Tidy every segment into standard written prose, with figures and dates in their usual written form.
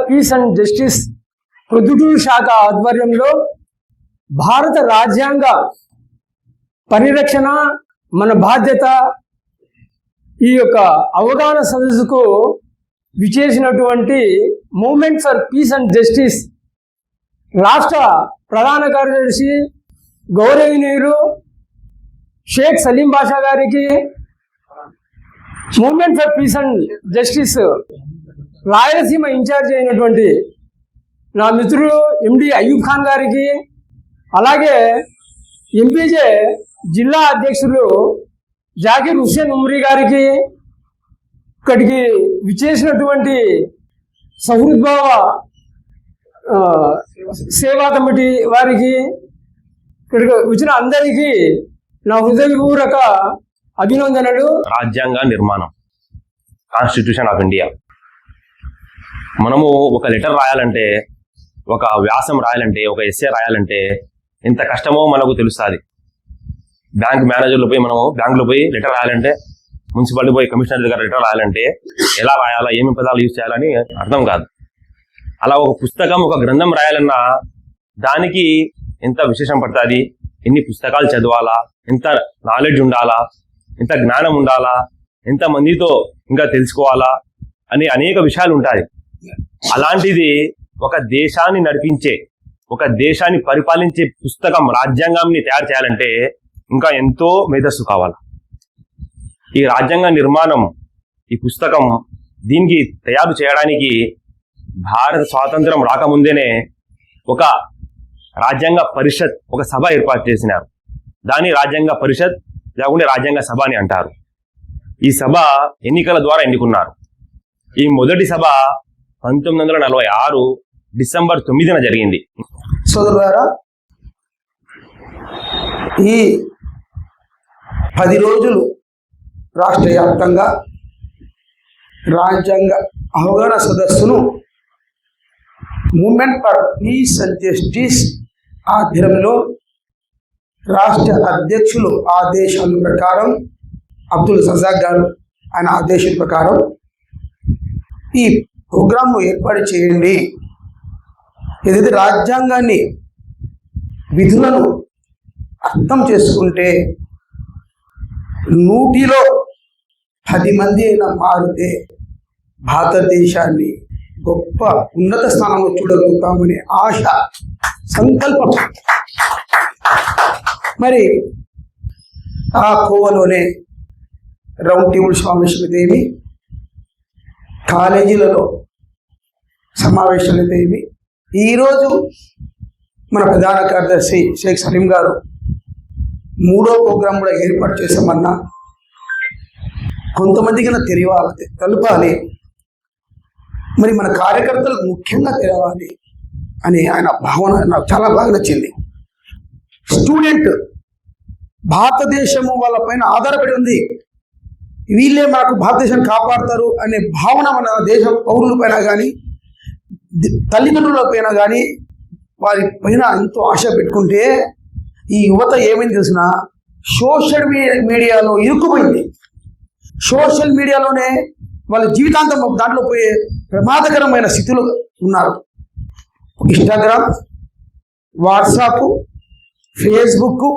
Piece and justice Proddatur శాఖ ఆధ్వర్యంలో భారత రాజ్యాంగ పరిరక్షణ మన బాధ్యత ఈ యొక్క అవగాహన సదస్సుకు విచేసినటువంటి movement for peace and justice రాష్ట్ర ప్రధాన కార్యదర్శి గౌరవనీయులు షేక్ సలీం బాషా గారికి, movement for peace and justice Rayalaseema in charge అయినటువంటి నా మిత్రుడు ఎండి అయ్యూబ్ ఖాన్ గారికి, అలాగే ఎంపీజే జిల్లా అధ్యక్షులు జాకిర్ హుస్సేన్ ఉమ్రీ గారికి, ఇక్కడికి విచ్చేసినటువంటి సహృద్భావ సేవా కమిటీ వారికి, ఇక్కడికి వచ్చిన అందరికీ నా హృదయపూర్వక అభినందనలు. రాజ్యాంగ నిర్మాణం, కాన్స్టిట్యూషన్ ఆఫ్ ఇండియా. మనము ఒక లెటర్ రాయాలంటే, ఒక వ్యాసం రాయాలంటే, ఒక ఎస్సే రాయాలంటే ఎంత కష్టమో మనకు తెలుస్తుంది. బ్యాంక్ మేనేజర్లు పోయి మనము బ్యాంకులో పోయి లెటర్ రాయాలంటే, మున్సిపాలిటీ పోయి కమిషనర్ దగ్గర లెటర్ రాయాలంటే ఎలా రాయాలా, ఏమేమి పదాలు యూజ్ చేయాలని అర్థం కాదు. అలా ఒక పుస్తకం, ఒక గ్రంథం రాయాలన్నా దానికి ఎంత విశేషం పడుతుంది, ఎన్ని పుస్తకాలు చదవాలా, ఎంత నాలెడ్జ్ ఉండాలా, ఎంత జ్ఞానం ఉండాలా, ఎంత మందితో ఇంకా తెలుసుకోవాలా అని అనేక విషయాలు ఉంటాయి. అలాంటిది ఒక దేశాన్ని నడిపించే, ఒక దేశాన్ని పరిపాలించే పుస్తకం, రాజ్యాంగాన్ని తయారు చేయాలంటే ఇంకా ఎంతో మేధస్సు కావాలి. ఈ రాజ్యాంగ నిర్మాణం, ఈ పుస్తకం, దీనికి తయారు చేయడానికి భారత స్వాతంత్రం రాకముందేనే ఒక రాజ్యాంగ పరిషత్, ఒక సభ ఏర్పాటు చేసినారు. దాన్ని రాజ్యాంగ పరిషత్ లేకుంటే రాజ్యాంగ సభ అని అంటారు. ఈ సభ ఎన్నికల ద్వారా ఎన్నుకున్నారు. ఈ మొదటి సభ 1946 డిసెంబర్ 9న జరిగింది. సోదరులారా, ఈ 10 రోజులు రాష్ట్ర వ్యాప్తంగా రాజ్యాంగ అవగాహన సదస్సును movement for peace and justice ఆధ్వర్యంలో రాష్ట్ర అధ్యక్షులు ఆదేశాల ప్రకారం, అబ్దుల్ సజాక్ గారు ఆయన ఆదేశం ప్రకారం ఈ ప్రోగ్రాంను ఏర్పాటు చేయండి. ఏదైతే రాజ్యాంగాన్ని, విధులను అర్థం చేసుకుంటే 100లో 10 మంది అయినా మారితే భారతదేశాన్ని గొప్ప ఉన్నత స్థానంలో చూడగలుగుతామనే ఆశ, సంకల్పం. మరి ఆ కోవలోనే రౌండ్ టేబుల్ సమావేశాలు ఏమి, కాలేజీలలో సమావేశాలు ఏమి, ఈరోజు మన ప్రధాన కార్యదర్శి షేక్ సలీం గారు 3వ ప్రోగ్రాం కూడా ఏర్పాటు చేశామన్నా కొంతమందికి తెలపాలి, మరి మన కార్యకర్తలకు ముఖ్యంగా తెలవాలి అని ఆయన భావన నాకు చాలా బాగా నచ్చింది. స్టూడెంట్ భారతదేశము వాళ్ళ పైన ఆధారపడి ఉంది, వీళ్ళే మనకు భారతదేశాన్ని కాపాడతారు అనే భావన మన దేశ పౌరుల పైన కానీ, తల్లిదండ్రుల పైన కానీ, వారి పైన ఎంతో ఆశ పెట్టుకుంటే ఈ యువత ఏమైంది తెలిసిన, సోషల్ మీడియాలో ఇరుక్కుపోయింది. సోషల్ మీడియాలోనే వాళ్ళ జీవితాంతం దాంట్లో పోయే ప్రమాదకరమైన స్థితిలో ఉన్నారు. ఇన్స్టాగ్రామ్, వాట్సాప్, ఫేస్బుక్,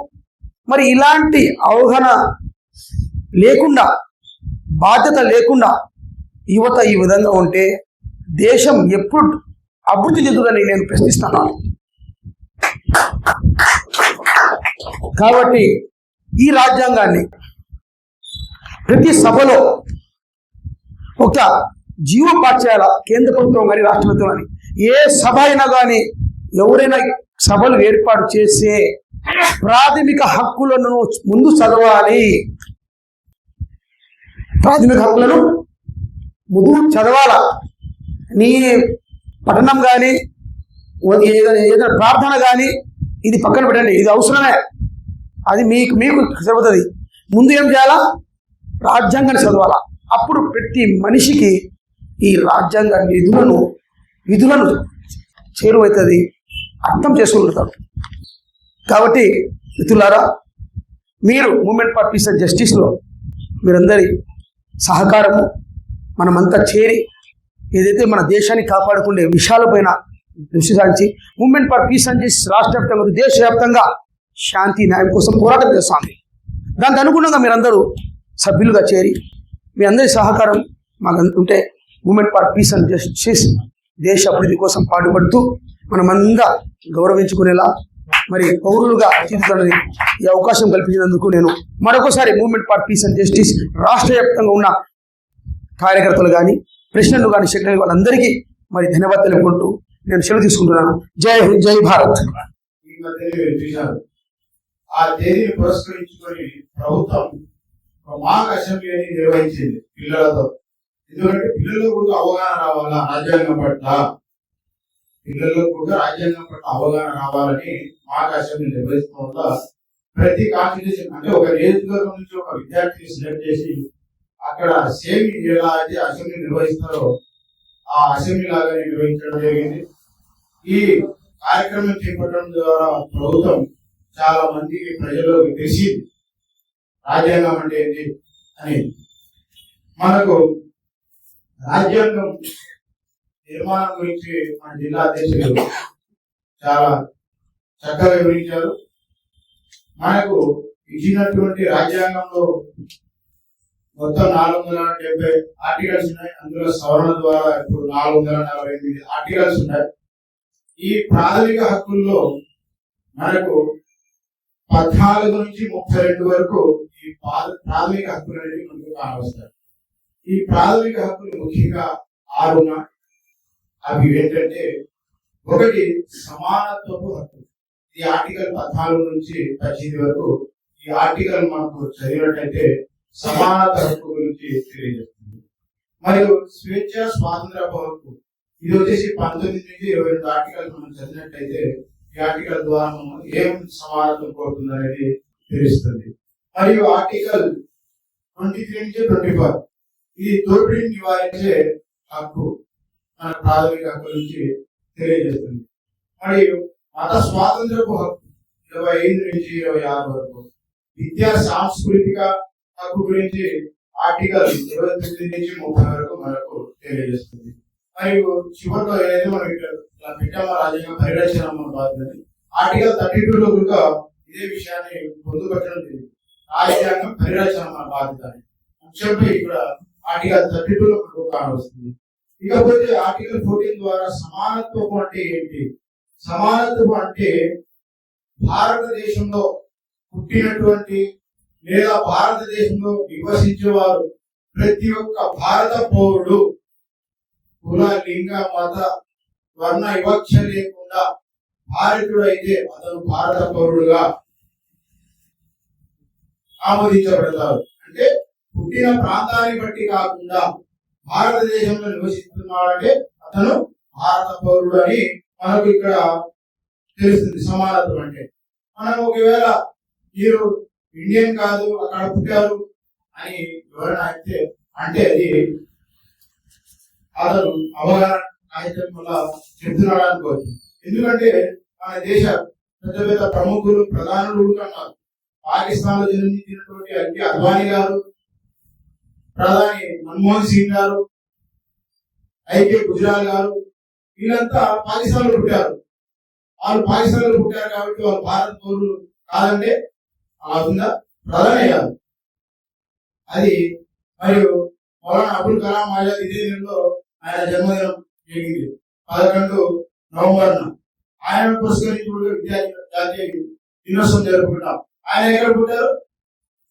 మరి ఇలాంటి అవగాహన లేకుండా, బాధ్యత లేకుండా యువత ఈ విధంగా ఉంటే దేశం ఎప్పుడు అభివృద్ధి చెందుతుందని నేను ప్రశ్నిస్తున్నాను. కాబట్టి ఈ రాజ్యాంగాన్ని ప్రతి సభలో ఒక జీవోపాఠ చేయాల, కేంద్ర ప్రభుత్వం కానీ రాష్ట్ర ప్రభుత్వం కానీ. ఏ సభ అయినా కానీ ఎవరైనా సభలు ఏర్పాటు చేసే ప్రాథమిక హక్కులను ముందు చదవాలి. ప్రాథమిక హక్కులను ముందు చదవాల. నీ పఠనం కానీ, ఏదైనా ప్రార్థన కానీ ఇది పక్కన పెట్టండి, ఇది అవసరమే, అది మీకు సరిపోతుంది. ముందు ఏం చేయాలా, రాజ్యాంగాన్ని చదవాలా. అప్పుడు ప్రతి మనిషికి ఈ రాజ్యాంగ విధులను చేరువవుతుంది, అర్థం చేసుకుంటారు. కాబట్టి మిత్రులారా, మీరు మూవ్మెంట్ ఫర్ పీస్ అండ్ జస్టిస్లో మీరందరి సహకారము మనమంతా చేరి ఏదైతే మన దేశాన్ని కాపాడుకునే విషయాలపైన దృష్టి సారించి movement for peace and justice రాష్ట్ర వ్యాప్తంగా దేశవ్యాప్తంగా శాంతి న్యాయం కోసం పోరాటం చేస్తాము. దానికి అనుగుణంగా మీరందరూ సభ్యులుగా చేరి మీ అందరి సహకారం మాకు ఉంటే movement for peace and justice దేశ అభివృద్ధి కోసం పాటుపడుతూ మనమంతా గౌరవించుకునేలా మరి పౌరులుగా తీర్చుతానని ఈ అవకాశం కల్పించినందుకు నేను మరొకసారి movement for peace and justice రాష్ట్ర వ్యాప్తంగా ఉన్న కార్యకర్తలు కానీ ప్రెసిడెంట్లు కానీ సెక్రటరీ వాళ్ళందరికీ మరి ధన్యవాదాలు తెలుపుకుంటూ నేను సెలవు తీసుకుంటున్నాను. జై హింద్, జై భారత్. ఈ మధ్య మీరు చూశారు, ఆ తేదీని పురస్కరించుకొని ప్రభుత్వం మాక్ అసెంబ్లీని నిర్వహించింది పిల్లలతో. ఎందుకంటే పిల్లల్లో కూడా అవగాహన రావాలా రాజ్యాంగం పట్ల, పిల్లల్లో కూడా రాజ్యాంగం పట్ల అవగాహన రావాలని మాక్ అసెంబ్లీ నిర్వహించడం వల్ల ప్రతి కాన్స్టిట్యూషన్ అంటే ఒక నియోజకవర్గం నుంచి ఒక విద్యార్థిని సెలెక్ట్ చేసి అక్కడ సేమ్ ఎలా అయితే అసెంబ్లీ నిర్వహిస్తారో ఆ అసెంబ్లీ లాగా నిర్వహించడం జరిగింది. ఈ కార్యక్రమం చేపట్టడం ద్వారా ప్రభుత్వం చాలా మందికి ప్రజల్లోకి తెలిసింది రాజ్యాంగం అంటే ఏంటి అని. మనకు రాజ్యాంగం నిర్మాణం గురించి మన జిల్లా అధ్యక్షులు చాలా చక్కగా వివరించారు. మనకు ఇచ్చినటువంటి రాజ్యాంగంలో మొత్తం 470 ఆర్టికల్స్ ఉన్నాయి. అందులో సవరణ ద్వారా ఇప్పుడు 448 ఆర్టికల్స్ ఉన్నాయి. ఈ ప్రాథమిక హక్కుల్లో మనకు 14 నుంచి 32 వరకు ఈ ప్రాథమిక హక్కులు అనేవి మనకు కానవస్తాయి. ఈ ప్రాథమిక హక్కులు ముఖ్యంగా 6 ఉన్నాయి. అవి ఏంటంటే, ఒకటి సమానత్వపు హక్కు. ఈ ఆర్టికల్ 14 నుంచి 18 వరకు ఈ ఆర్టికల్ మనకు చదివినట్టయితే సమానత హక్కు గురించి తెలియజేస్తుంది. మరియు స్వేచ్ఛ స్వాతంత్రపు హక్కు, ఇది వచ్చేసి 19 నుంచి 22 ఆర్టికల్ మనం చదివినట్టయితే ఈ ఆర్టికల్ ద్వారా మనం ఏం సమానత్వం కోరుతుంది అనేది తెలుస్తుంది. మరియు ఆర్టికల్ 23 నుంచి 24 ఇది దోపిడీని నివారించే హక్కు మన ప్రాథమిక హక్కు నుంచి తెలియజేస్తుంది. మరియు మత స్వాతంత్రపు హక్కు 25 నుంచి 26 వరకు, విద్యా సాంస్కృతిక హక్కు గురించి ఆర్టికల్ 29 నుంచి 30 వరకు మనకు తెలియజేస్తుంది. మరియు చివరిలో ఏదైతే మనం ఇలా పెట్టామో రాజ్యాంగ పరిరక్షణ బాధ్యతని ఆర్టికల్ 32లో కూడా ఇదే విషయాన్ని పొందుపరచడం జరిగింది. రాజ్యాంగం పరిరక్షణ బాధ్యత అని అంశంపై ఇక్కడ ఆర్టికల్ 32లో మనకు కానవస్తుంది. ఇకపోతే ఆర్టికల్ 14 ద్వారా సమానత్వం అంటే ఏంటి? సమానత్వం అంటే భారతదేశంలో పుట్టినటువంటి లేదా భారతదేశంలో నివసించేవారు ప్రతి ఒక్క భారత పౌరుడు కుల, లింగ, మత, వర్ణ వివక్ష లేకుండా భారతీయుడు అయితే అతను భారత పౌరుడుగా ఆమోదించబడతారు. అంటే పుట్టిన ప్రాంతాన్ని బట్టి కాకుండా భారతదేశంలో నివసిస్తున్నాడంటే అతను భారత పౌరుడు అని మనకు ఇక్కడ తెలుస్తుంది. సమానత్వం అంటే మనం ఒకవేళ మీరు ఇండియన్ కాదు అక్కడ పుట్టారు అని ఎవరైనా అంటే అది అతను అవగాహన కాగితం వల్ల చెప్తున్నాడు అనుకోవచ్చు. ఎందుకంటే మన దేశ పెద్ద పెద్ద ప్రముఖులు ప్రధానులు ఉంటున్నారు. పాకిస్తాన్ లో జన్మించినటువంటి ఎల్కే అద్వానీ గారు, ప్రధాని మన్మోహన్ సింగ్ గారు, ఐకే గుజరాల్ గారు, వీళ్ళంతా పాకిస్తాన్ లో పుట్టారు. వాళ్ళు పాకిస్తాన్ లో పుట్టారు కాబట్టి వాళ్ళు భారత పౌరులు కాదంటే అలా ఉందా? ప్రధాని అయ్యారు. అది మరియు మౌలానా అబుల్ కలాం ఆజాద్ ఇదే నెలలో ఆయన జన్మదినం జరిగింది 11 నవంబర్న. ఆయన పురస్కరించి జాతీయ దినోత్సవం జరుపుకుంటాం. ఆయన ఎక్కడ పుట్టారు?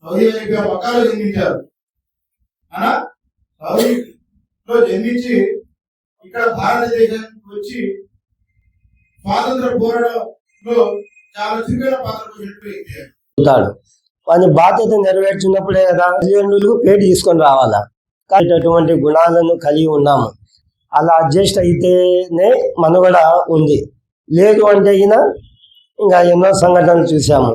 సౌదీ అరేబియా మక్కాలో జన్మించారు. సౌదీలో జన్మించి ఇక్కడ భారతదేశానికి వచ్చి స్వాతంత్ర పోరాటంలో చాలా చురుకైన పాత్ర పోసినట్టు ఉంటాడు. వాని బాధ్యత నెరవేర్చినప్పుడే కదా తల్లిదండ్రులకు పేరు తీసుకొని రావాలా. కానీ అటువంటి గుణాలను కలిగి ఉన్నాము. అలా అడ్జస్ట్ అయితేనే మనుగడ ఉంది. లేదు అంటే ఇంకా ఎన్నో సంఘటనలు చూసాము.